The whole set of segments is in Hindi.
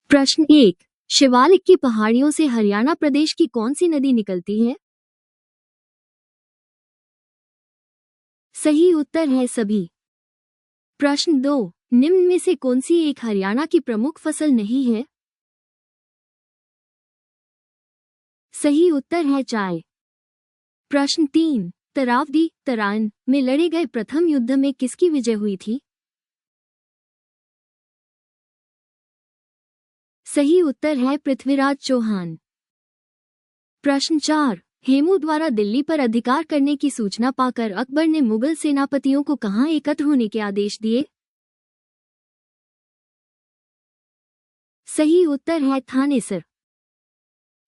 प्रश्न 1। शिवालिक की पहाड़ियों से हरियाणा प्रदेश की कौन सी नदी निकलती है? सही उत्तर है सभी। प्रश्न 2। निम्न में से कौन सी एक हरियाणा की प्रमुख फसल नहीं है? सही उत्तर है चाय। प्रश्न 3। तरावदी तराइन में लड़े गए प्रथम युद्ध में किसकी विजय हुई थी? सही उत्तर है पृथ्वीराज चौहान। प्रश्न 4। हेमू द्वारा दिल्ली पर अधिकार करने की सूचना पाकर अकबर ने मुगल सेनापतियों को कहां एकत्र होने के आदेश दिए? सही उत्तर है थानेसर।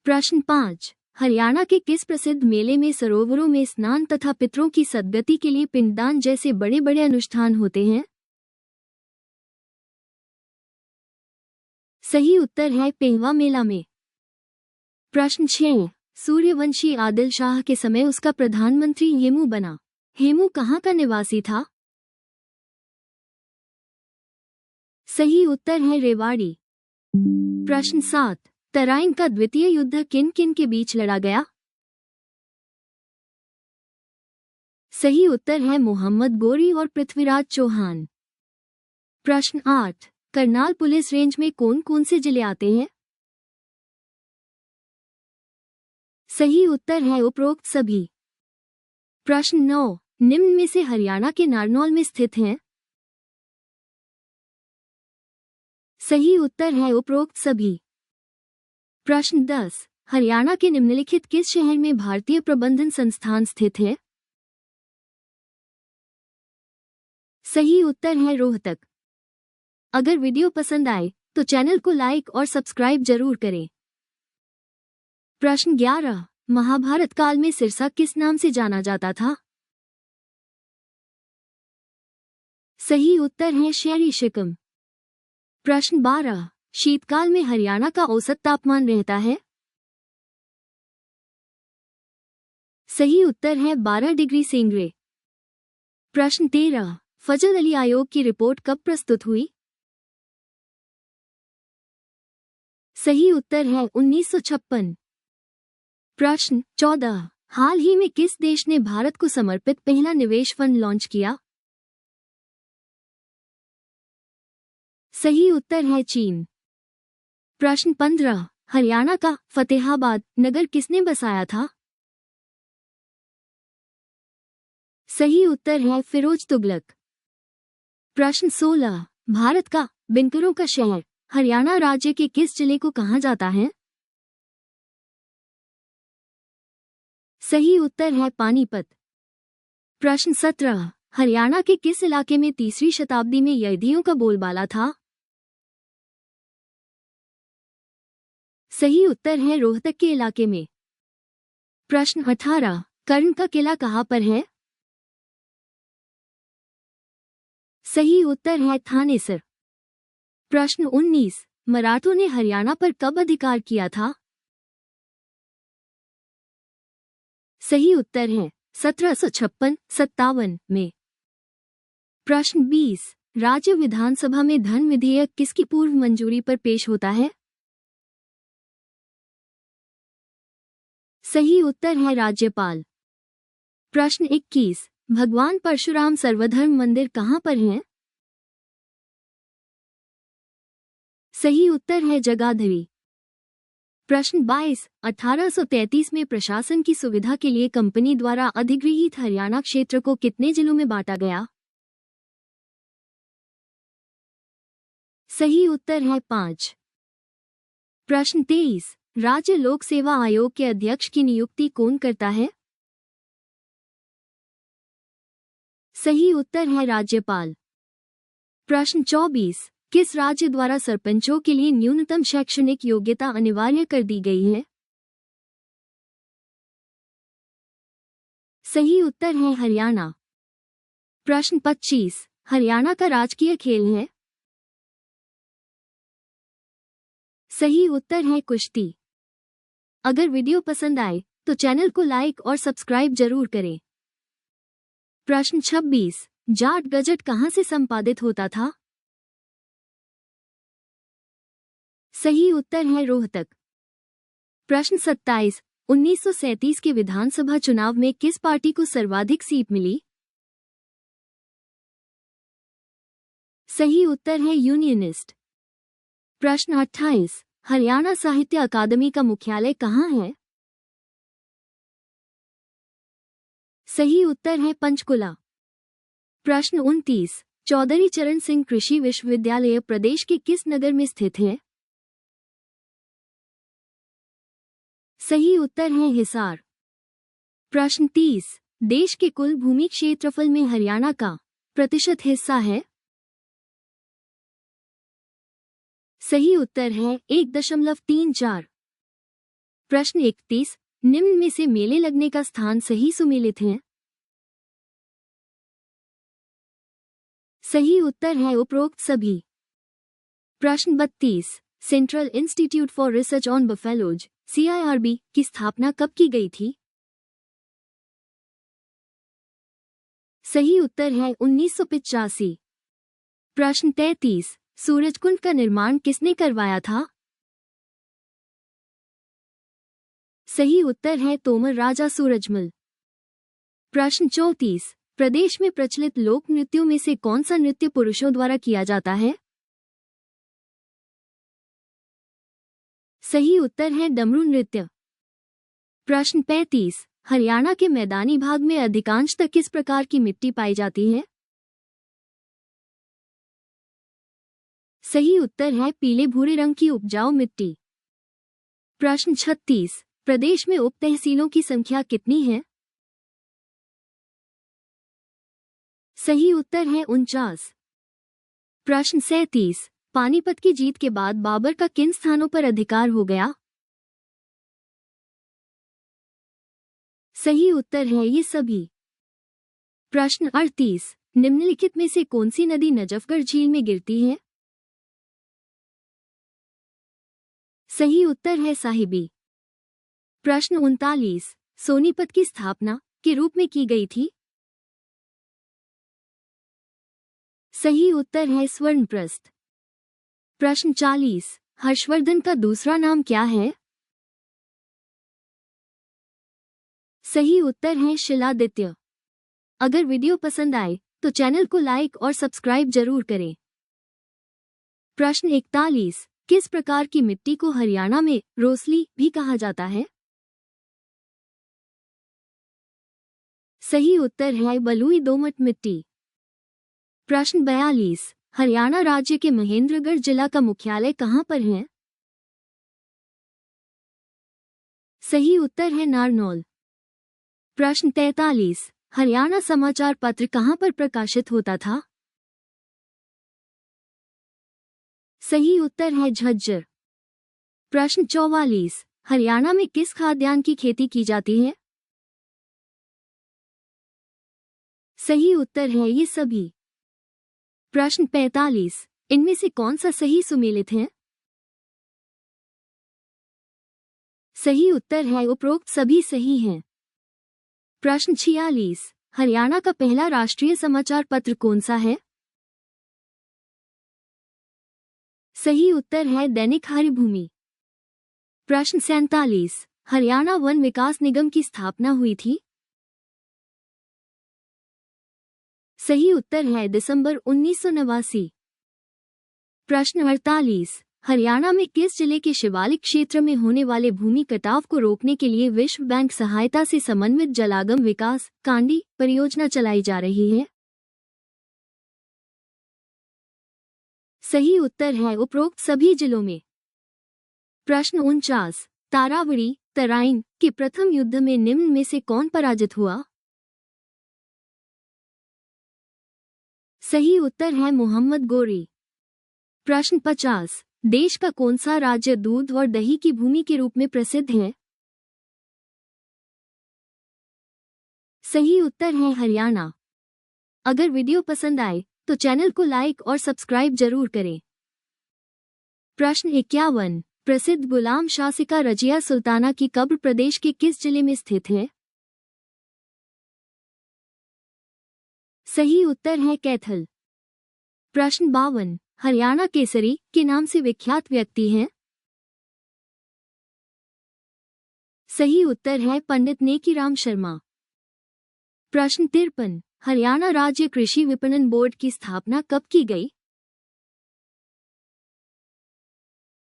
प्रश्न 5। हरियाणा के किस प्रसिद्ध मेले में सरोवरों में स्नान तथा पितरों की सद्गति के लिए पिंडदान जैसे बड़े बड़े अनुष्ठान होते हैं? सही उत्तर है पेहवा मेला में। प्रश्न 6। सूर्यवंशी आदिल शाह के समय उसका प्रधानमंत्री हेमू बना। हेमू कहाँ का निवासी था? सही उत्तर है रेवाड़ी। प्रश्न 7। तराइन का द्वितीय युद्ध किन किन के बीच लड़ा गया? सही उत्तर है मोहम्मद गोरी और पृथ्वीराज चौहान। प्रश्न 8। करनाल पुलिस रेंज में कौन कौन से जिले आते हैं? सही उत्तर है उपरोक्त सभी। प्रश्न 9। निम्न में से हरियाणा के नारनौल में स्थित हैं? सही उत्तर है उपरोक्त सभी। प्रश्न 10। हरियाणा के निम्नलिखित किस शहर में भारतीय प्रबंधन संस्थान स्थित है? सही उत्तर है रोहतक। अगर वीडियो पसंद आए तो चैनल को लाइक और सब्सक्राइब जरूर करें। प्रश्न 11। महाभारत काल में सिरसा किस नाम से जाना जाता था? सही उत्तर है शहरी शिकम। प्रश्न 12। शीतकाल में हरियाणा का औसत तापमान रहता है? सही उत्तर है 12 डिग्री सेंटीग्रेड। प्रश्न 13। फजल अली आयोग की रिपोर्ट कब प्रस्तुत हुई? सही उत्तर है 1956। प्रश्न 14। हाल ही में किस देश ने भारत को समर्पित पहला निवेश फंड लॉन्च किया? सही उत्तर है चीन। प्रश्न 15। हरियाणा का फतेहाबाद नगर किसने बसाया था? सही उत्तर है फिरोज तुगलक। प्रश्न 16। भारत का बिनकरों का शहर हरियाणा राज्य के किस जिले को कहा जाता है? सही उत्तर है पानीपत। प्रश्न 17। हरियाणा के किस इलाके में तीसरी शताब्दी में यहूदियों का बोलबाला था? सही उत्तर है रोहतक के इलाके में। प्रश्न 18। कर्ण का किला कहाँ पर है? सही उत्तर है थानेसर। प्रश्न 19। मराठों ने हरियाणा पर कब अधिकार किया था? सही उत्तर है 1756-57 में। प्रश्न 20। राज्य विधानसभा में धन विधेयक किसकी पूर्व मंजूरी पर पेश होता है? सही उत्तर है राज्यपाल। प्रश्न 21। भगवान परशुराम सर्वधर्म मंदिर कहाँ पर है? सही उत्तर है जगाधरी। प्रश्न 22। 1833 में प्रशासन की सुविधा के लिए कंपनी द्वारा अधिगृहीत हरियाणा क्षेत्र को कितने जिलों में बांटा गया? सही उत्तर है 5। प्रश्न 23। राज्य लोक सेवा आयोग के अध्यक्ष की नियुक्ति कौन करता है? सही उत्तर है राज्यपाल। प्रश्न 24। किस राज्य द्वारा सरपंचों के लिए न्यूनतम शैक्षणिक योग्यता अनिवार्य कर दी गई है? सही उत्तर है हरियाणा। प्रश्न 25। हरियाणा का राजकीय खेल है? सही उत्तर है कुश्ती। अगर वीडियो पसंद आए तो चैनल को लाइक और सब्सक्राइब जरूर करें। प्रश्न 26। जाट गजट कहाँ से संपादित होता था? सही उत्तर है रोहतक। प्रश्न 27, 1937 के विधानसभा चुनाव में किस पार्टी को सर्वाधिक सीट मिली? सही उत्तर है यूनियनिस्ट। प्रश्न 28, हरियाणा साहित्य अकादमी का मुख्यालय कहाँ है? सही उत्तर है पंचकुला। प्रश्न 29, चौधरी चरण सिंह कृषि विश्वविद्यालय प्रदेश के किस नगर में स्थित है? सही उत्तर है हिसार। प्रश्न 30, देश के कुल भूमि क्षेत्रफल में हरियाणा का प्रतिशत हिस्सा है? सही उत्तर है 1.34। प्रश्न 31, निम्न में से मेले लगने का स्थान सही सुमेलित है? सही उत्तर है उपरोक्त सभी। प्रश्न 32, central institute for research on buffaloes CIRB की स्थापना कब की गई थी? सही उत्तर है 1985। प्रश्न 33, सूरजकुंड का निर्माण किसने करवाया था? सही उत्तर है तोमर राजा सूरजमल। प्रश्न 34, प्रदेश में प्रचलित लोक नृत्यों में से कौन सा नृत्य पुरुषों द्वारा किया जाता है? सही उत्तर है डमरू नृत्य। प्रश्न 35, हरियाणा के मैदानी भाग में अधिकांशतः किस प्रकार की मिट्टी पाई जाती है? सही उत्तर है पीले भूरे रंग की उपजाऊ मिट्टी। प्रश्न 36, प्रदेश में उप तहसीलों की संख्या कितनी है? सही उत्तर है 49। प्रश्न 37, पानीपत की जीत के बाद बाबर का किन स्थानों पर अधिकार हो गया? सही उत्तर है ये सभी। प्रश्न 38, निम्नलिखित में से कौन सी नदी नजफगढ़ झील में गिरती है? सही उत्तर है साहिबी। प्रश्न 39, सोनीपत की स्थापना के रूप में की गई थी? सही उत्तर है स्वर्णप्रस्थ। प्रश्न 40, हर्षवर्धन का दूसरा नाम क्या है? सही उत्तर है शिलादित्य। अगर वीडियो पसंद आए तो चैनल को लाइक और सब्सक्राइब जरूर करें। प्रश्न 41, किस प्रकार की मिट्टी को हरियाणा में रोसली भी कहा जाता है? सही उत्तर है बलुई दोमट मिट्टी। प्रश्न 42, हरियाणा राज्य के महेंद्रगढ़ जिला का मुख्यालय कहाँ पर है? सही उत्तर है नारनौल। प्रश्न 43, हरियाणा समाचार पत्र कहाँ पर प्रकाशित होता था? सही उत्तर है झज्जर। प्रश्न 44, हरियाणा में किस खाद्यान्न की खेती की जाती है? सही उत्तर है ये सभी। प्रश्न 45, इनमें से कौन सा सही सुमेलित है? सही उत्तर है उपरोक्त सभी सही हैं। प्रश्न 46, हरियाणा का पहला राष्ट्रीय समाचार पत्र कौन सा है? सही उत्तर है दैनिक हरिभूमि। प्रश्न 47, हरियाणा वन विकास निगम की स्थापना हुई थी? सही उत्तर है दिसंबर 1989। प्रश्न 48, हरियाणा में किस जिले के शिवालिक क्षेत्र में होने वाले भूमि कटाव को रोकने के लिए विश्व बैंक सहायता से समन्वित जलागम विकास कांडी परियोजना चलाई जा रही है? सही उत्तर है उपरोक्त सभी जिलों में। प्रश्न 49, तारावड़ी तराइन के प्रथम युद्ध में निम्न में से कौन पराजित हुआ? सही उत्तर है मोहम्मद गोरी। प्रश्न 50, देश का कौन सा राज्य दूध और दही की भूमि के रूप में प्रसिद्ध है? सही उत्तर है हरियाणा। अगर वीडियो पसंद आए तो चैनल को लाइक और सब्सक्राइब जरूर करें। प्रश्न 51, प्रसिद्ध गुलाम शासिका रजिया सुल्ताना की कब्र प्रदेश के किस जिले में स्थित है? सही उत्तर है कैथल। प्रश्न 52, हरियाणा केसरी के नाम से विख्यात व्यक्ति हैं? सही उत्तर है पंडित नेकीराम शर्मा। प्रश्न 53, हरियाणा राज्य कृषि विपणन बोर्ड की स्थापना कब की गई?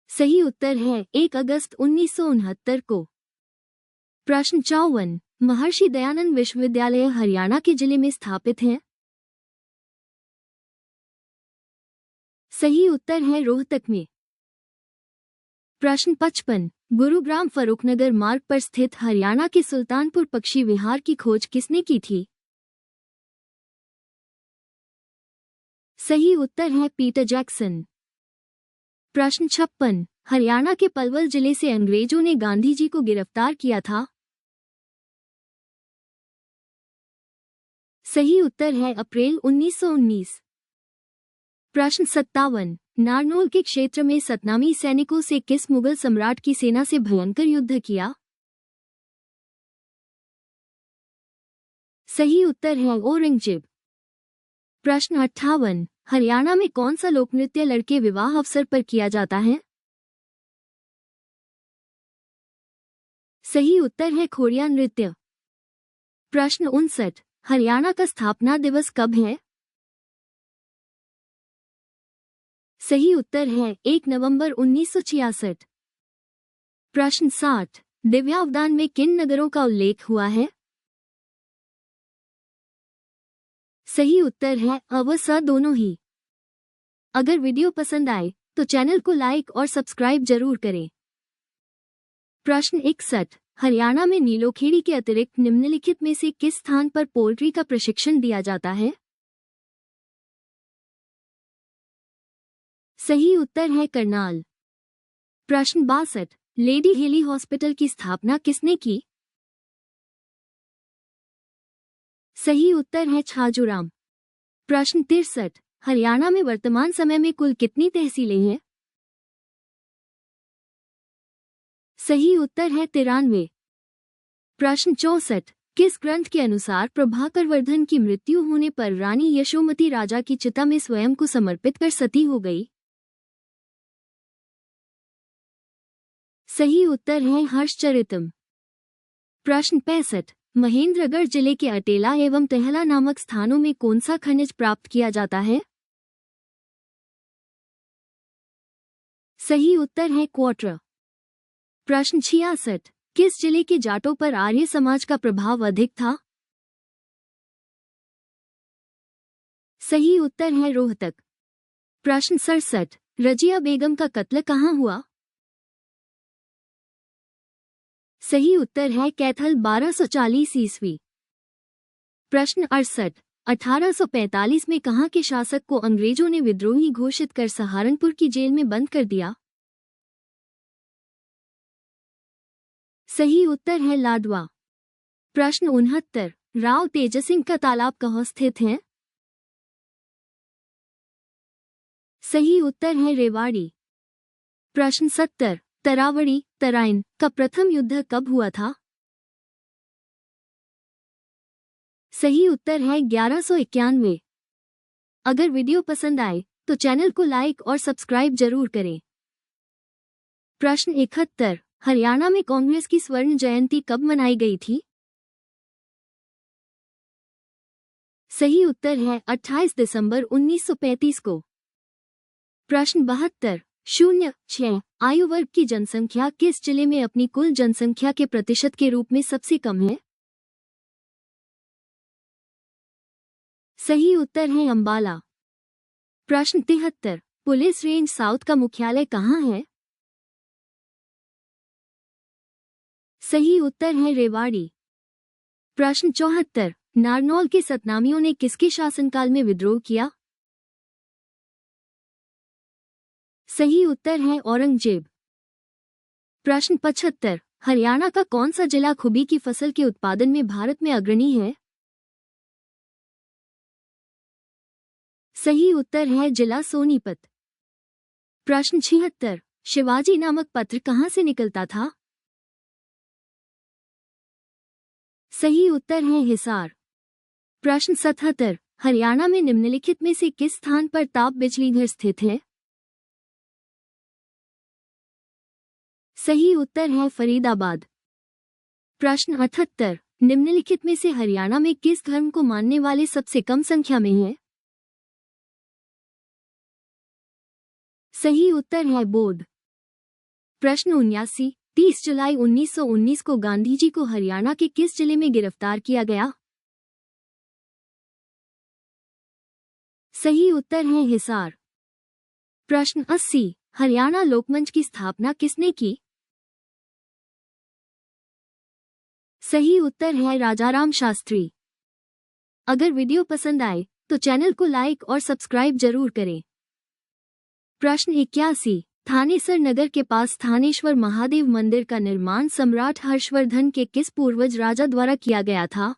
सही उत्तर है 1 अगस्त 1969 को। प्रश्न 54, महर्षि दयानंद विश्वविद्यालय हरियाणा के जिले में स्थापित है? सही उत्तर है रोहतक में। प्रश्न 55, गुरुग्राम फर्रुखनगर मार्ग पर स्थित हरियाणा के सुल्तानपुर पक्षी विहार की खोज किसने की थी? सही उत्तर है पीटर जैक्सन। प्रश्न 56, हरियाणा के पलवल जिले से अंग्रेजों ने गांधी जी को गिरफ्तार किया था? सही उत्तर है अप्रैल 1919। प्रश्न 57, नारनौल के क्षेत्र में सतनामी सैनिकों से किस मुगल सम्राट की सेना से भयंकर युद्ध किया? सही उत्तर है औरंगजेब। प्रश्न 58, हरियाणा में कौन सा लोकनृत्य लड़के विवाह अवसर पर किया जाता है? सही उत्तर है खोड़िया नृत्य। प्रश्न 59, हरियाणा का स्थापना दिवस कब है? सही उत्तर है 1 नवंबर 1966। प्रश्न 60, दिव्यावदान में किन नगरों का उल्लेख हुआ है? सही उत्तर है अ व स दोनों ही। अगर वीडियो पसंद आए तो चैनल को लाइक और सब्सक्राइब जरूर करें। प्रश्न 61, हरियाणा में नीलोखेड़ी के अतिरिक्त निम्नलिखित में से किस स्थान पर पोल्ट्री का प्रशिक्षण दिया जाता है? सही उत्तर है करनाल। प्रश्न 62, लेडी हेली हॉस्पिटल की स्थापना किसने की? सही उत्तर है छाजूराम। प्रश्न 63, हरियाणा में वर्तमान समय में कुल कितनी तहसीलें हैं? सही उत्तर है 93। प्रश्न 64, किस ग्रंथ के अनुसार प्रभाकर वर्धन की मृत्यु होने पर रानी यशोमती राजा की चिता में स्वयं को समर्पित कर सती हो गई? सही उत्तर है हर्षचरितम। प्रश्न 65, महेंद्रगढ़ जिले के अटेला एवं तेहला नामक स्थानों में कौन सा खनिज प्राप्त किया जाता है? सही उत्तर है क्वार्टर। प्रश्न 66, किस जिले के जाटों पर आर्य समाज का प्रभाव अधिक था? सही उत्तर है रोहतक। प्रश्न 67, रजिया बेगम का कत्ल कहाँ हुआ? सही उत्तर है कैथल 1240 ईस्वी। प्रश्न 68, 1845 में कहाँ के शासक को अंग्रेजों ने विद्रोही घोषित कर सहारनपुर की जेल में बंद कर दिया? सही उत्तर है लाडवा। प्रश्न 69, राव तेज सिंह का तालाब कहाँ स्थित है? सही उत्तर है रेवाड़ी। प्रश्न 70, तरावड़ी तराइन का प्रथम युद्ध कब हुआ था? सही उत्तर है 1191। अगर वीडियो पसंद आए तो चैनल को लाइक और सब्सक्राइब जरूर करें। प्रश्न 71, हरियाणा में कांग्रेस की स्वर्ण जयंती कब मनाई गई थी? सही उत्तर है 28 दिसंबर 1935 को। प्रश्न 72, 0-6 आयु वर्ग की जनसंख्या किस जिले में अपनी कुल जनसंख्या के प्रतिशत के रूप में सबसे कम है? सही उत्तर है अंबाला। प्रश्न 73, पुलिस रेंज साउथ का मुख्यालय कहाँ है? सही उत्तर है रेवाड़ी। प्रश्न 74, नारनौल के सतनामियों ने किसके शासनकाल में विद्रोह किया? सही उत्तर है औरंगजेब। प्रश्न 75, हरियाणा का कौन सा जिला खुबी की फसल के उत्पादन में भारत में अग्रणी है? सही उत्तर है जिला सोनीपत। प्रश्न 76, शिवाजी नामक पत्र कहाँ से निकलता था? सही उत्तर है हिसार। प्रश्न 77, हरियाणा में निम्नलिखित में से किस स्थान पर ताप बिजली घर स्थित है? सही उत्तर है फरीदाबाद। प्रश्न 78, निम्नलिखित में से हरियाणा में किस धर्म को मानने वाले सबसे कम संख्या में हैं? सही उत्तर है बौद्ध। प्रश्न 79, 30 जुलाई 1919 को गांधी जी को हरियाणा के किस जिले में गिरफ्तार किया गया? सही उत्तर है हिसार। प्रश्न 80, हरियाणा लोकमंच की स्थापना किसने की? सही उत्तर है राजाराम शास्त्री। अगर वीडियो पसंद आए तो चैनल को लाइक और सब्सक्राइब जरूर करें। प्रश्न 81, थानेसर नगर के पास थानेश्वर महादेव मंदिर का निर्माण सम्राट हर्षवर्धन के किस पूर्वज राजा द्वारा किया गया था?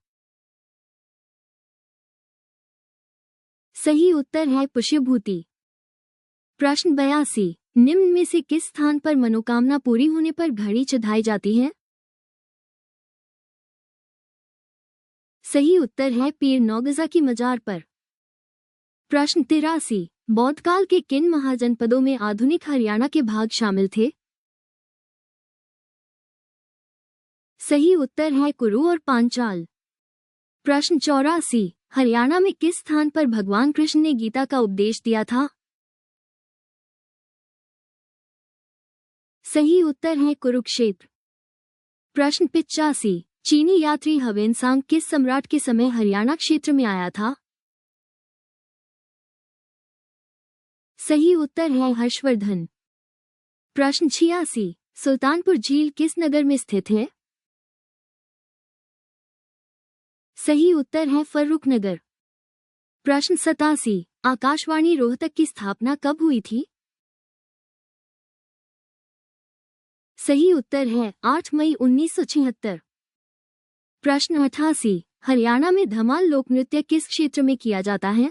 सही उत्तर है पुष्यभूति। प्रश्न 82, निम्न में से किस स्थान पर मनोकामना पूरी होने पर घड़ी चढ़ाई जाती है? सही उत्तर है पीर नौगजा की मजार पर। प्रश्न 83, बौद्ध काल के किन महाजनपदों में आधुनिक हरियाणा के भाग शामिल थे? सही उत्तर है कुरु और पांचाल। प्रश्न 84, हरियाणा में किस स्थान पर भगवान कृष्ण ने गीता का उपदेश दिया था? सही उत्तर है कुरुक्षेत्र। प्रश्न 85, चीनी यात्री ह्वेनसांग किस सम्राट के समय हरियाणा क्षेत्र में आया था? सही उत्तर है हर्षवर्धन। प्रश्न 86, सुल्तानपुर झील किस नगर में स्थित है? सही उत्तर है फर्रुखनगर। प्रश्न 87, आकाशवाणी रोहतक की स्थापना कब हुई थी? सही उत्तर है 8 मई 1976। प्रश्न 88, हरियाणा में धमाल लोक नृत्य किस क्षेत्र में किया जाता है?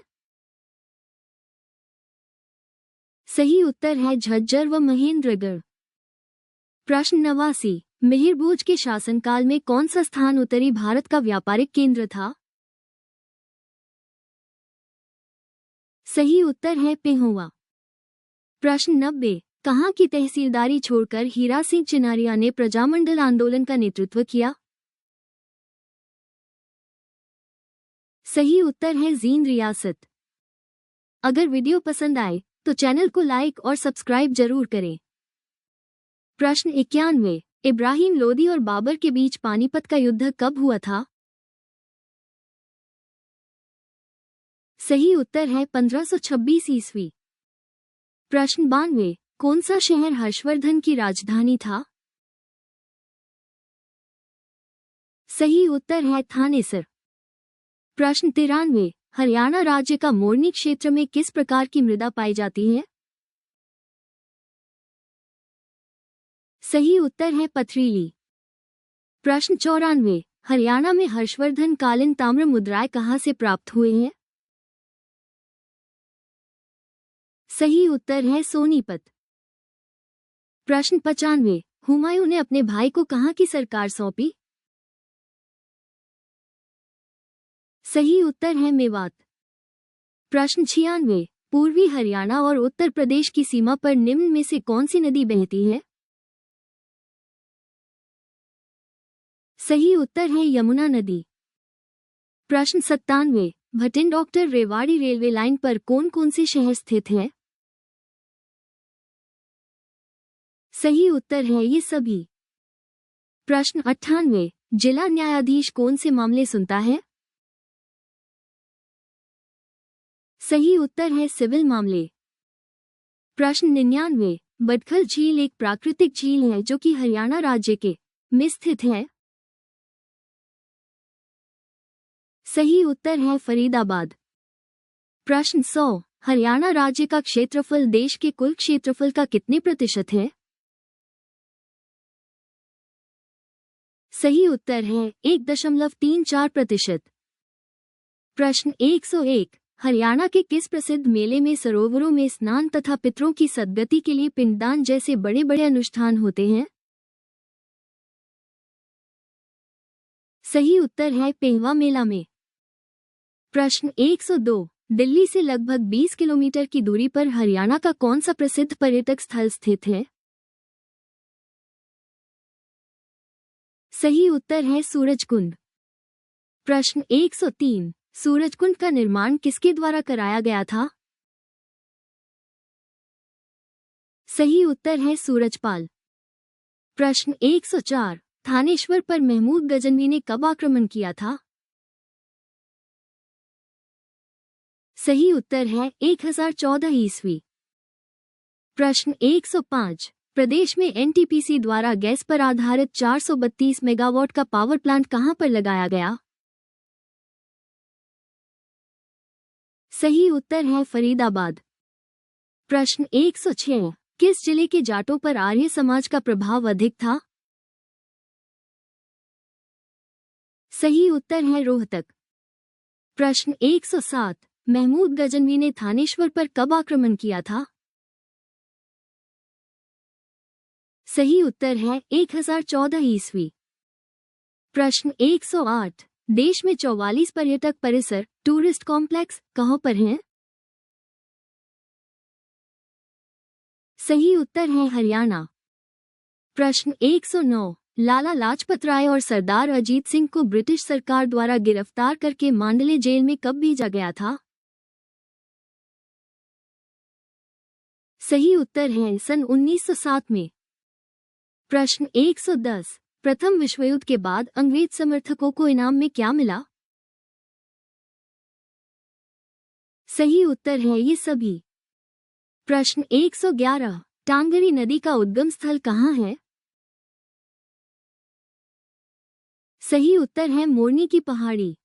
सही उत्तर है झज्जर व महेंद्रगढ़। प्रश्न 89, मिहिर भोज के शासनकाल में कौन सा स्थान उत्तरी भारत का व्यापारिक केंद्र था? सही उत्तर है पेहोवा। प्रश्न 90, कहाँ की तहसीलदारी छोड़कर हीरा सिंह चिनारिया ने प्रजामंडल आंदोलन का नेतृत्व किया? सही उत्तर है जींद रियासत। अगर वीडियो पसंद आए तो चैनल को लाइक और सब्सक्राइब जरूर करें। प्रश्न 91, इब्राहिम लोदी और बाबर के बीच पानीपत का युद्ध कब हुआ था? सही उत्तर है 1526 ईस्वी। प्रश्न 92, कौन सा शहर हर्षवर्धन की राजधानी था? सही उत्तर है थानेसर। प्रश्न 93, हरियाणा राज्य का मोरनी क्षेत्र में किस प्रकार की मृदा पाई जाती है? सही उत्तर है पथरीली। प्रश्न 94, हरियाणा में हर्षवर्धन कालीन ताम्र मुद्राएं कहाँ से प्राप्त हुए हैं? सही उत्तर है सोनीपत। प्रश्न 95, हुमायूं ने अपने भाई को कहाँ की सरकार सौंपी? सही उत्तर है मेवात। प्रश्न 96, पूर्वी हरियाणा और उत्तर प्रदेश की सीमा पर निम्न में से कौन सी नदी बहती है? सही उत्तर है यमुना नदी। प्रश्न 97, भटिंड डॉक्टर रेवाड़ी रेलवे लाइन पर कौन कौन से शहर स्थित हैं? सही उत्तर है ये सभी। प्रश्न 98, जिला न्यायाधीश कौन से मामले सुनता है? सही उत्तर है सिविल मामले। प्रश्न 99, बडखल झील एक प्राकृतिक झील है जो कि हरियाणा राज्य के में स्थित है। सही उत्तर है फरीदाबाद। प्रश्न 100, हरियाणा राज्य का क्षेत्रफल देश के कुल क्षेत्रफल का कितने प्रतिशत है? सही उत्तर है 1.34%। प्रश्न 101, हरियाणा के किस प्रसिद्ध मेले में सरोवरों में स्नान तथा पितरों की सद्गति के लिए पिंडदान जैसे बड़े बड़े अनुष्ठान होते हैं? सही उत्तर है पेहवा मेला में। प्रश्न 102, दिल्ली से लगभग 20 किलोमीटर की दूरी पर हरियाणा का कौन सा प्रसिद्ध पर्यटक स्थल स्थित है? सही उत्तर है सूरजकुंड। प्रश्न 103, सूरजकुंड का निर्माण किसके द्वारा कराया गया था? सही उत्तर है सूरजपाल। प्रश्न 104, थानेश्वर पर महमूद गजनवी ने कब आक्रमण किया था? सही उत्तर है 1014 ईस्वी। प्रश्न 105, प्रदेश में एनटीपीसी द्वारा गैस पर आधारित 432 मेगावाट का पावर प्लांट कहां पर लगाया गया? सही उत्तर है फरीदाबाद। प्रश्न 106, किस जिले के जाटों पर आर्य समाज का प्रभाव अधिक था? सही उत्तर है रोहतक। प्रश्न 107, महमूद गजनवी ने थानेश्वर पर कब आक्रमण किया था? सही उत्तर है 1014 ईस्वी। प्रश्न 108, देश में 44 पर्यटक परिसर टूरिस्ट कॉम्प्लेक्स कहां पर हैं? सही उत्तर है हरियाणा। प्रश्न 109, लाला लाजपत राय और सरदार अजीत सिंह को ब्रिटिश सरकार द्वारा गिरफ्तार करके मांडले जेल में कब भेजा गया था? सही उत्तर है सन 1907 में। प्रश्न 110, प्रथम विश्वयुद्ध के बाद अंग्रेज समर्थकों को इनाम में क्या मिला? सही उत्तर है ये सभी। प्रश्न 111, टांगरी नदी का उद्गम स्थल कहाँ है? सही उत्तर है मोरनी की पहाड़ी।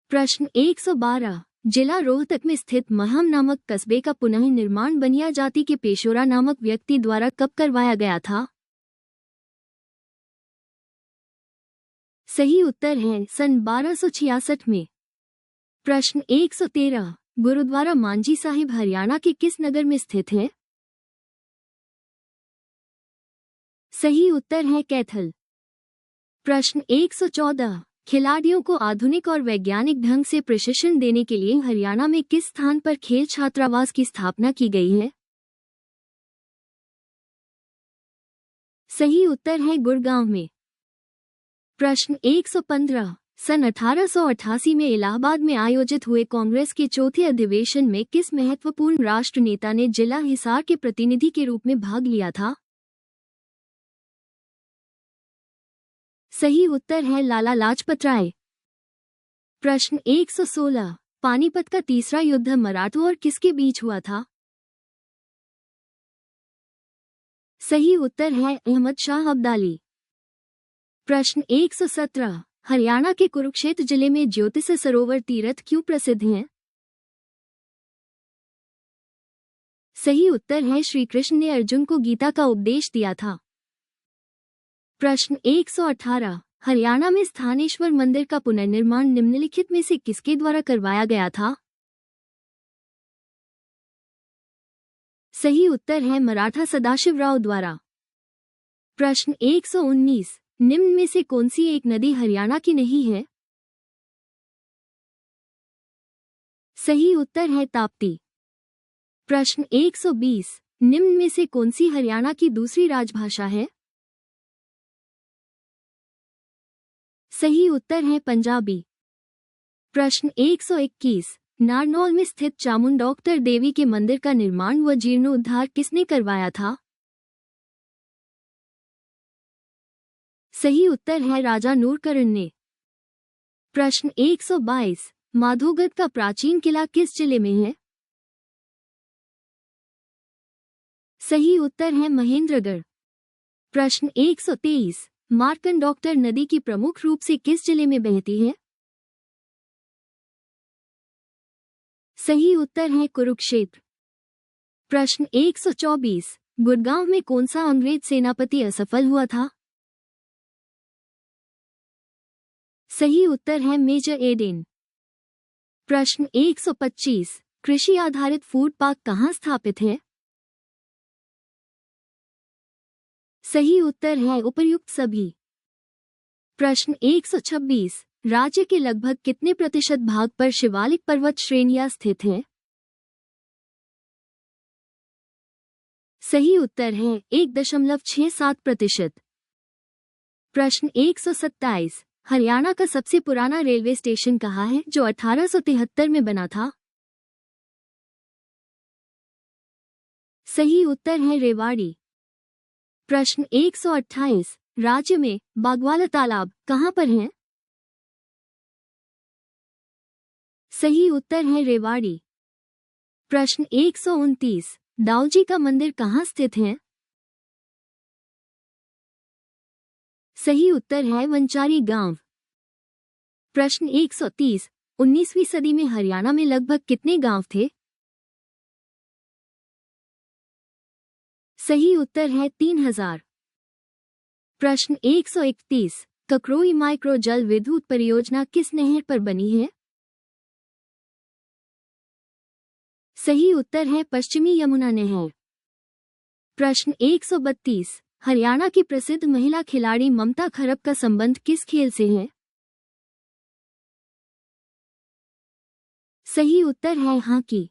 प्रश्न 112, जिला रोहतक में स्थित महम नामक कस्बे का पुनः निर्माण बनिया जाति के पेशोरा नामक व्यक्ति द्वारा कब करवाया गया था? सही उत्तर है सन 1266 में। प्रश्न 113, गुरुद्वारा मांझी साहिब हरियाणा के किस नगर में स्थित है? सही उत्तर है कैथल। प्रश्न 114, खिलाड़ियों को आधुनिक और वैज्ञानिक ढंग से प्रशिक्षण देने के लिए हरियाणा में किस स्थान पर खेल छात्रावास की स्थापना की गई है? सही उत्तर है गुड़गांव में। प्रश्न 115, सन 1888 में इलाहाबाद में आयोजित हुए कांग्रेस के चौथे अधिवेशन में किस महत्वपूर्ण राष्ट्र नेता ने जिला हिसार के प्रतिनिधि के रूप में भाग लिया था? सही उत्तर है लाला लाजपत राय। प्रश्न 116, पानीपत का तीसरा युद्ध मराठों और किसके बीच हुआ था? सही उत्तर है अहमद शाह अब्दाली। प्रश्न 117, हरियाणा के कुरुक्षेत्र जिले में ज्योतिष सरोवर तीर्थ क्यों प्रसिद्ध हैं? सही उत्तर है श्री कृष्ण ने अर्जुन को गीता का उपदेश दिया था। प्रश्न 118, हरियाणा में स्थानेश्वर मंदिर का पुनर्निर्माण निम्नलिखित में से किसके द्वारा करवाया गया था? सही उत्तर है मराठा सदाशिवराव द्वारा। प्रश्न 119, निम्न में से कौन सी एक नदी हरियाणा की नहीं है? सही उत्तर है ताप्ती। प्रश्न 120, निम्न में से कौन सी हरियाणा की दूसरी राजभाषा है? सही उत्तर है पंजाबी। प्रश्न 121, नारनौल में स्थित चामुंडौक्तर देवी के मंदिर का निर्माण व जीर्णोद्धार किसने करवाया था? सही उत्तर है राजा नूरकरण ने। प्रश्न 122, माधोगढ़ का प्राचीन किला किस जिले में है? सही उत्तर है महेंद्रगढ़। प्रश्न 123, मार्कंडौक्टर नदी की प्रमुख रूप से किस जिले में बहती है? सही उत्तर है कुरुक्षेत्र। प्रश्न 124, गुड़गांव में कौन सा अंग्रेज सेनापति असफल हुआ था? सही उत्तर है मेजर एडेन। प्रश्न 125, कृषि आधारित फूड पार्क कहाँ स्थापित है? सही उत्तर है उपर्युक्त सभी। प्रश्न 126, राज्य के लगभग कितने प्रतिशत भाग पर शिवालिक पर्वत श्रेणियां स्थित हैं? सही उत्तर है 1.67%। प्रश्न 127, हरियाणा का सबसे पुराना रेलवे स्टेशन कहाँ है जो 1873 में बना था? सही उत्तर है रेवाड़ी। प्रश्न 128, राज्य में बागवाला तालाब कहाँ पर है? सही उत्तर है रेवाड़ी। प्रश्न 129, दाऊजी का मंदिर कहाँ स्थित है? सही उत्तर है वंचारी गांव। प्रश्न 130, 19वीं सदी में हरियाणा में लगभग कितने गांव थे? सही उत्तर है 3000। प्रश्न 131, ककरोई माइक्रो जल विद्युत परियोजना किस नहर पर बनी है? सही उत्तर है पश्चिमी यमुना नहर। प्रश्न 132, हरियाणा की प्रसिद्ध महिला खिलाड़ी ममता खरब का संबंध किस खेल से है? सही उत्तर है हॉकी।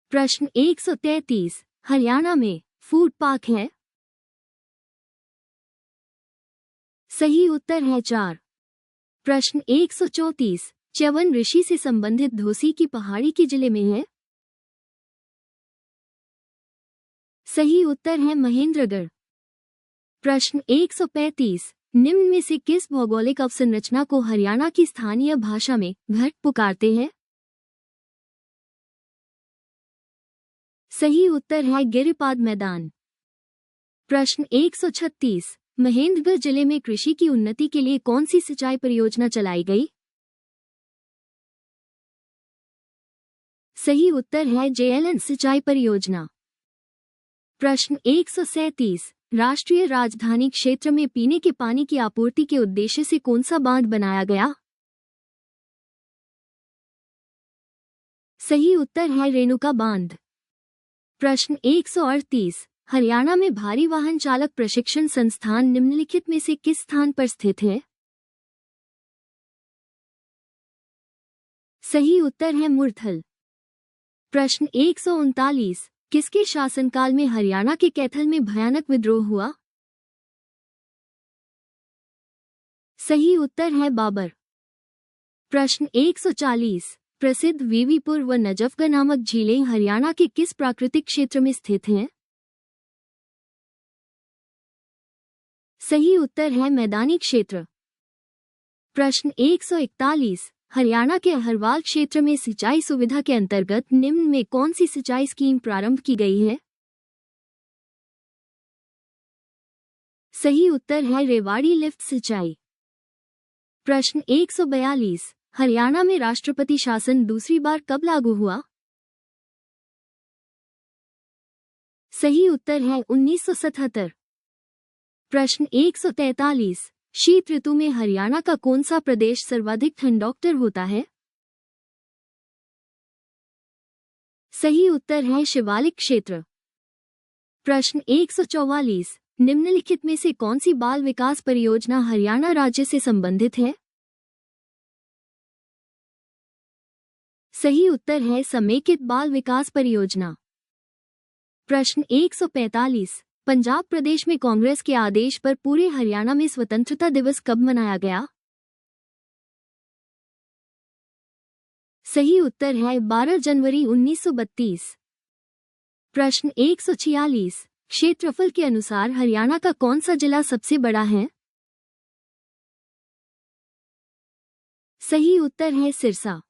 प्रश्न 133, हरियाणा में फूड पार्क है? सही उत्तर है 4। प्रश्न 134, च्यवन ऋषि से संबंधित धोसी की पहाड़ी के जिले में है? सही उत्तर है महेंद्रगढ़। प्रश्न 135, निम्न में से किस भौगोलिक अवसंरचना को हरियाणा की स्थानीय भाषा में घट पुकारते हैं? सही उत्तर है गिरिपाद मैदान। प्रश्न 136, महेंद्रगढ़ जिले में कृषि की उन्नति के लिए कौन सी सिंचाई परियोजना चलाई गई? सही उत्तर है JLN सिंचाई परियोजना। प्रश्न 137, राष्ट्रीय राजधानी क्षेत्र में पीने के पानी की आपूर्ति के उद्देश्य से कौन सा बांध बनाया गया? सही उत्तर है रेणुका बांध। प्रश्न 138, हरियाणा में भारी वाहन चालक प्रशिक्षण संस्थान निम्नलिखित में से किस स्थान पर स्थित है? सही उत्तर है मुरथल। प्रश्न 139, किसके शासनकाल में हरियाणा के कैथल में भयानक विद्रोह हुआ? सही उत्तर है बाबर। प्रश्न 140, प्रसिद्ध वीवीपुर व नजफगढ़ नामक झीलें हरियाणा के किस प्राकृतिक क्षेत्र में स्थित हैं? सही उत्तर है मैदानी क्षेत्र। प्रश्न 141, हरियाणा के अहरवाल क्षेत्र में सिंचाई सुविधा के अंतर्गत निम्न में कौन सी सिंचाई स्कीम प्रारंभ की गई है? सही उत्तर है रेवाड़ी लिफ्ट सिंचाई। प्रश्न 142, हरियाणा में राष्ट्रपति शासन दूसरी बार कब लागू हुआ? सही उत्तर है 1977। प्रश्न 143, शीत ऋतु में हरियाणा का कौन सा प्रदेश सर्वाधिक ठंडोत्तर होता है? सही उत्तर है शिवालिक क्षेत्र। प्रश्न 144, निम्नलिखित में से कौन सी बाल विकास परियोजना हरियाणा राज्य से संबंधित है? सही उत्तर है समेकित बाल विकास परियोजना। प्रश्न 145, पंजाब प्रदेश में कांग्रेस के आदेश पर पूरे हरियाणा में स्वतंत्रता दिवस कब मनाया गया? सही उत्तर है 12 जनवरी 1932। प्रश्न 146, क्षेत्रफल के अनुसार हरियाणा का कौन सा जिला सबसे बड़ा है? सही उत्तर है सिरसा।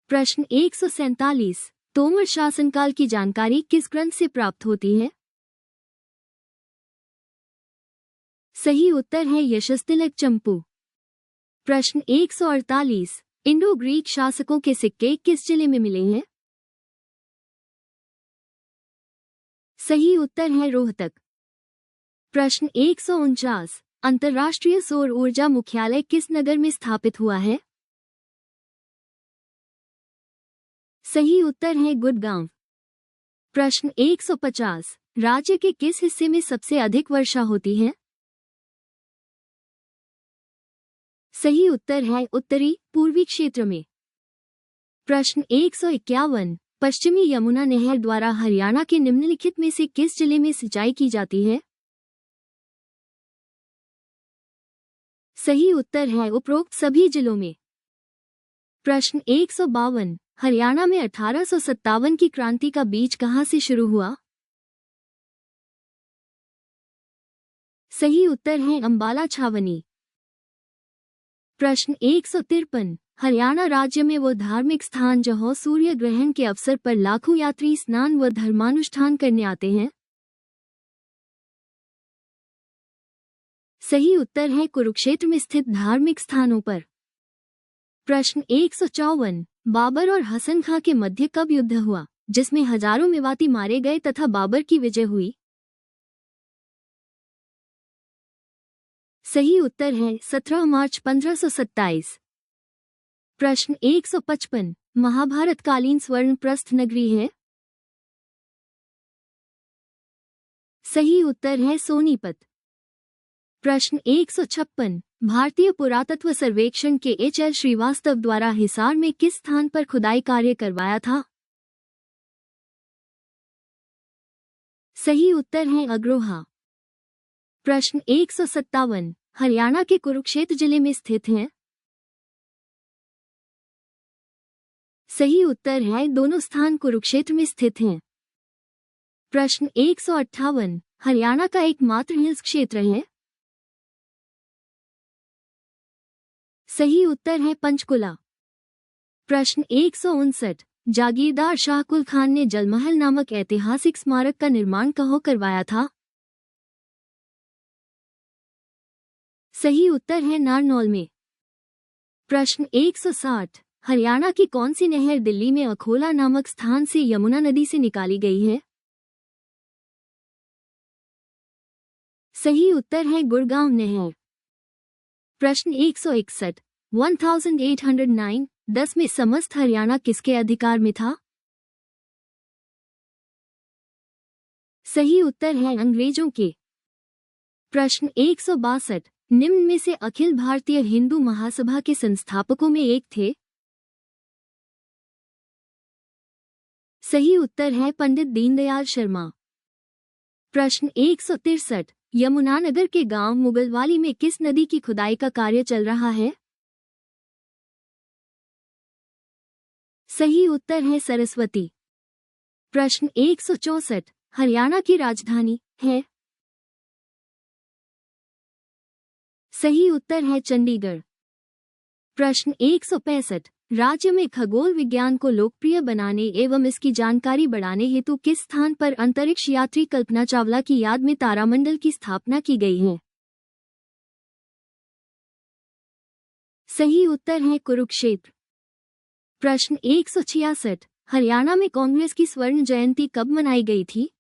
प्रश्न 147, तोमर शासनकाल की जानकारी किस ग्रंथ से प्राप्त होती है? सही उत्तर है यशस्तिलक चंपू। प्रश्न 148, इंडो ग्रीक शासकों के सिक्के किस जिले में मिले हैं? सही उत्तर है रोहतक। प्रश्न 149, अंतर्राष्ट्रीय सौर ऊर्जा मुख्यालय किस नगर में स्थापित हुआ है? सही उत्तर है गुड़गांव। प्रश्न 150, राज्य के किस हिस्से में सबसे अधिक वर्षा होती है? सही उत्तर है उत्तरी पूर्वी क्षेत्र में। प्रश्न 151, पश्चिमी यमुना नहर द्वारा हरियाणा के निम्नलिखित में से किस जिले में सिंचाई की जाती है? सही उत्तर है उपरोक्त सभी जिलों में। प्रश्न 152, हरियाणा में 1857 की क्रांति का बीज कहाँ से शुरू हुआ? सही उत्तर है अंबाला छावनी। प्रश्न 153, हरियाणा राज्य में वो धार्मिक स्थान जहाँ सूर्य ग्रहण के अवसर पर लाखों यात्री स्नान व धर्मानुष्ठान करने आते हैं? सही उत्तर है कुरुक्षेत्र में स्थित धार्मिक स्थानों पर। प्रश्न 154, बाबर और हसन खां के मध्य कब युद्ध हुआ जिसमें हजारों मेवाती मारे गए तथा बाबर की विजय हुई? सही उत्तर है 17 मार्च 1527। प्रश्न 155, महाभारत कालीन स्वर्ण प्रस्थ नगरी है? सही उत्तर है सोनीपत। प्रश्न 156, भारतीय पुरातत्व सर्वेक्षण के H.L. श्रीवास्तव द्वारा हिसार में किस स्थान पर खुदाई कार्य करवाया था? सही उत्तर है अग्रोहा। प्रश्न 157, हरियाणा के कुरुक्षेत्र जिले में स्थित है? सही उत्तर है दोनों स्थान कुरुक्षेत्र में स्थित हैं। प्रश्न 158, हरियाणा का एकमात्र हिल्स क्षेत्र है? सही उत्तर है पंचकुला। प्रश्न 159, जागीरदार शाहकुल खान ने जलमहल नामक ऐतिहासिक स्मारक का निर्माण कहाँ करवाया था? सही उत्तर है नारनौल में। प्रश्न 160, हरियाणा की कौन सी नहर दिल्ली में अखोला नामक स्थान से यमुना नदी से निकाली गई है? सही उत्तर है गुड़गांव नहर। प्रश्न 161, 1809 10 में समस्त हरियाणा किसके अधिकार में था? सही उत्तर है अंग्रेजों के। प्रश्न 162, निम्न में से अखिल भारतीय हिंदू महासभा के संस्थापकों में एक थे? सही उत्तर है पंडित दीनदयाल शर्मा। प्रश्न 163, यमुनानगर के गांव मुगलवाली में किस नदी की खुदाई का कार्य चल रहा है? सही उत्तर है सरस्वती। प्रश्न 164, हरियाणा की राजधानी है? सही उत्तर है चंडीगढ़। प्रश्न 165, राज्य में खगोल विज्ञान को लोकप्रिय बनाने एवं इसकी जानकारी बढ़ाने हेतु किस स्थान पर अंतरिक्ष यात्री कल्पना चावला की याद में तारामंडल की स्थापना की गई है? सही उत्तर है कुरुक्षेत्र। प्रश्न 166, हरियाणा में कांग्रेस की स्वर्ण जयंती कब मनाई गई थी?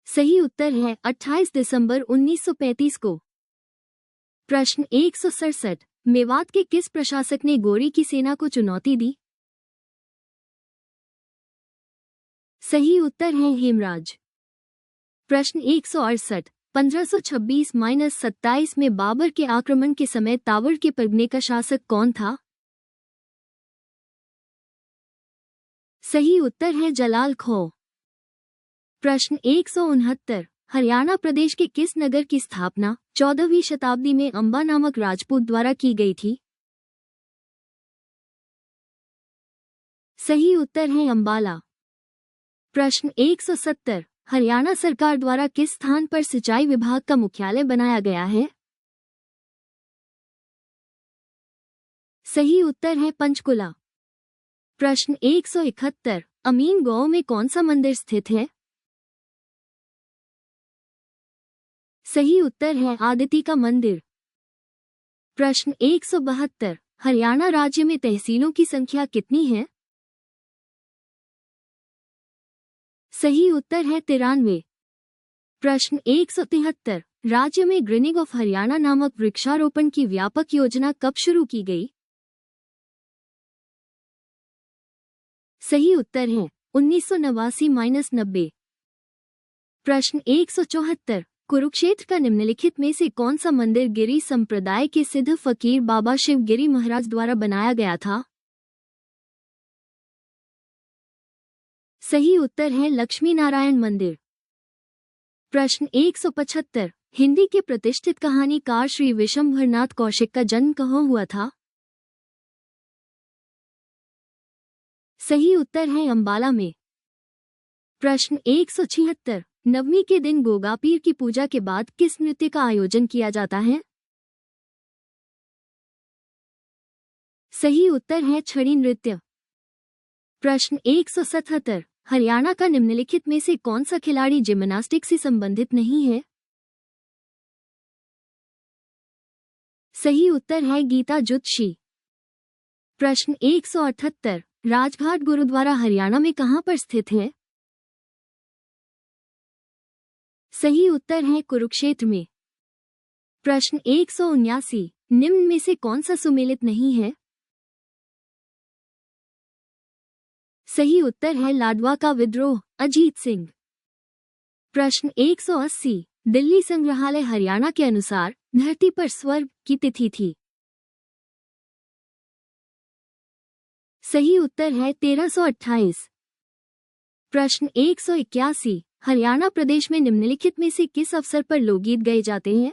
सही उत्तर है 28 दिसंबर 1935 को। प्रश्न 167, मेवात के किस प्रशासक ने गोरी की सेना को चुनौती दी? सही उत्तर है हेमराज। प्रश्न 168, 1526-27 में बाबर के आक्रमण के समय तावर के परगने का शासक कौन था? सही उत्तर है जलाल खो। प्रश्न 169, हरियाणा प्रदेश के किस नगर की स्थापना 14वीं शताब्दी में अंबा नामक राजपूत द्वारा की गई थी? सही उत्तर है अंबाला। प्रश्न 170, हरियाणा सरकार द्वारा किस स्थान पर सिंचाई विभाग का मुख्यालय बनाया गया है? सही उत्तर है पंचकुला। प्रश्न 171, अमीन गांव में कौन सा मंदिर स्थित है? सही उत्तर है आदिति का मंदिर। प्रश्न 172, हरियाणा राज्य में तहसीलों की संख्या कितनी है? सही उत्तर है 93। प्रश्न 173, राज्य में ग्रीनिंग ऑफ हरियाणा नामक वृक्षारोपण की व्यापक योजना कब शुरू की गई? सही उत्तर है 1989-90। प्रश्न 174, कुरुक्षेत्र का निम्नलिखित में से कौन सा मंदिर गिरी संप्रदाय के सिद्ध फकीर बाबा शिवगिरी महाराज द्वारा बनाया गया था? सही उत्तर है लक्ष्मी नारायण मंदिर। प्रश्न 175, हिंदी के प्रतिष्ठित कहानीकार श्री विशंभरनाथ कौशिक का जन्म कहाँ हुआ था? सही उत्तर है अंबाला में। प्रश्न 176। नवमी के दिन गोगापीर की पूजा के बाद किस नृत्य का आयोजन किया जाता है? सही उत्तर है छड़ी नृत्य। प्रश्न 177। हरियाणा का निम्नलिखित में से कौन सा खिलाड़ी जिम्नास्टिक से संबंधित नहीं है? सही उत्तर है गीता जुत्शी। प्रश्न 178। राजघाट गुरुद्वारा हरियाणा में कहां पर स्थित है? सही उत्तर है कुरुक्षेत्र में। प्रश्न 179। निम्न में से कौन सा सुमेलित नहीं है? सही उत्तर है लाडवा का विद्रोह, अजीत सिंह। प्रश्न 180। दिल्ली संग्रहालय हरियाणा के अनुसार धरती पर स्वर्ग की तिथि थी? सही उत्तर है 1328। प्रश्न 181। हरियाणा प्रदेश में निम्नलिखित में से किस अवसर पर लोकगीत गाए जाते हैं?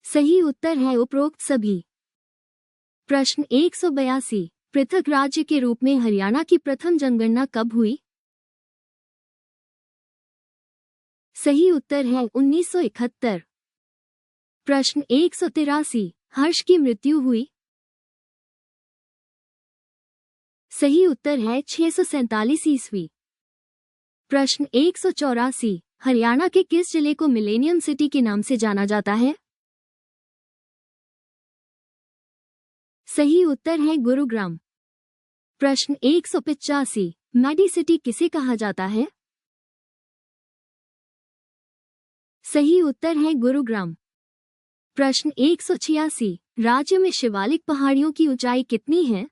सही उत्तर है उपरोक्त सभी। प्रश्न 182। पृथक राज्य के रूप में हरियाणा की प्रथम जनगणना कब हुई? सही उत्तर है 1971। प्रश्न 183। हर्ष की मृत्यु हुई? सही उत्तर है 647 ईस्वी। प्रश्न 184। हरियाणा के किस जिले को मिलेनियम सिटी के नाम से जाना जाता है? सही उत्तर है गुरुग्राम। प्रश्न 185। मैडी सिटी किसे कहा जाता है? सही उत्तर है गुरुग्राम। प्रश्न 186। राज्य में शिवालिक पहाड़ियों की ऊंचाई कितनी है?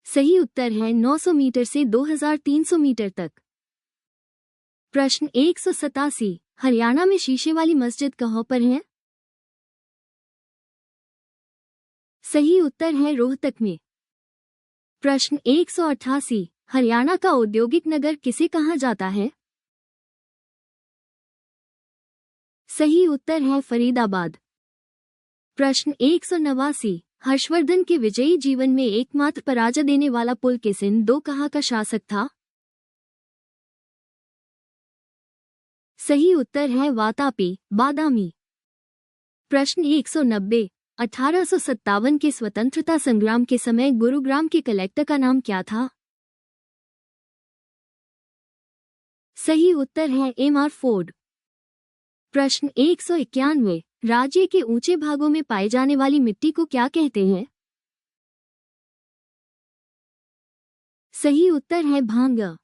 सही उत्तर है 900 मीटर से 2300 मीटर तक। प्रश्न 187। हरियाणा में शीशे वाली मस्जिद कहाँ पर है? सही उत्तर है रोहतक में। प्रश्न 188। हरियाणा का औद्योगिक नगर किसे कहा जाता है? सही उत्तर है फरीदाबाद। प्रश्न 189। हर्षवर्धन के विजयी जीवन में एकमात्र पराजय देने वाला पुलकेशिन II कहाँ का शासक था? सही उत्तर है वातापी, बादामी। प्रश्न 190। 1857 के स्वतंत्रता संग्राम के समय गुरुग्राम के कलेक्टर का नाम क्या था? सही उत्तर है M.R. फोर्ड। प्रश्न 191। राज्य के ऊंचे भागों में पाए जाने वाली मिट्टी को क्या कहते हैं? सही उत्तर है भांगा।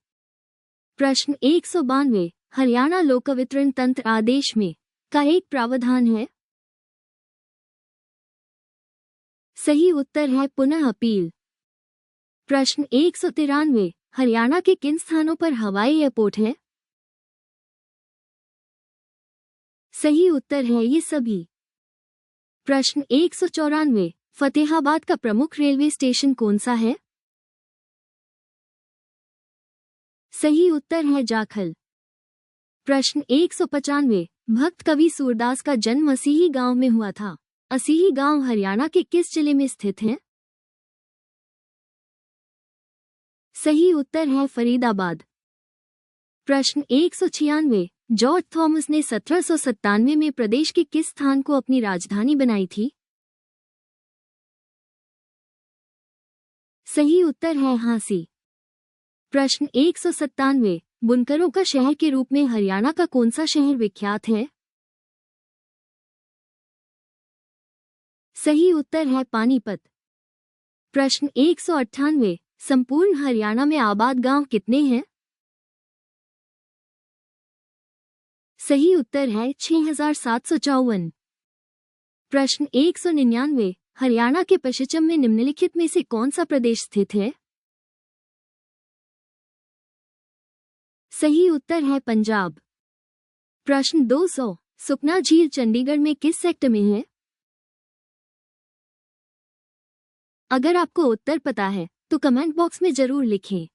प्रश्न 192। हरियाणा लोक वितरण तंत्र आदेश में का एक प्रावधान है? सही उत्तर है पुनः अपील। प्रश्न 193। हरियाणा के किन स्थानों पर हवाई एयरपोर्ट है? सही उत्तर है ये सभी। प्रश्न 194। फतेहाबाद का प्रमुख रेलवे स्टेशन कौन सा है? सही उत्तर है जाखल। प्रश्न 195। भक्त कवि सूरदास का जन्म असीही गांव में हुआ था। असीही गांव हरियाणा के किस जिले में स्थित है? सही उत्तर है फरीदाबाद। प्रश्न 196। जॉर्ज थॉमस ने 1797 में प्रदेश के किस स्थान को अपनी राजधानी बनाई थी? सही उत्तर है हांसी। प्रश्न 197। बुनकरों का शहर के रूप में हरियाणा का कौन सा शहर विख्यात है? सही उत्तर है पानीपत। प्रश्न 198। संपूर्ण हरियाणा में आबाद गांव कितने हैं? सही उत्तर है 6754। प्रश्न 199। हरियाणा के पश्चिम में निम्नलिखित में से कौन सा प्रदेश स्थित है? सही उत्तर है पंजाब। प्रश्न 200। सुखना झील चंडीगढ़ में किस सेक्टर में है? अगर आपको उत्तर पता है तो कमेंट बॉक्स में जरूर लिखें।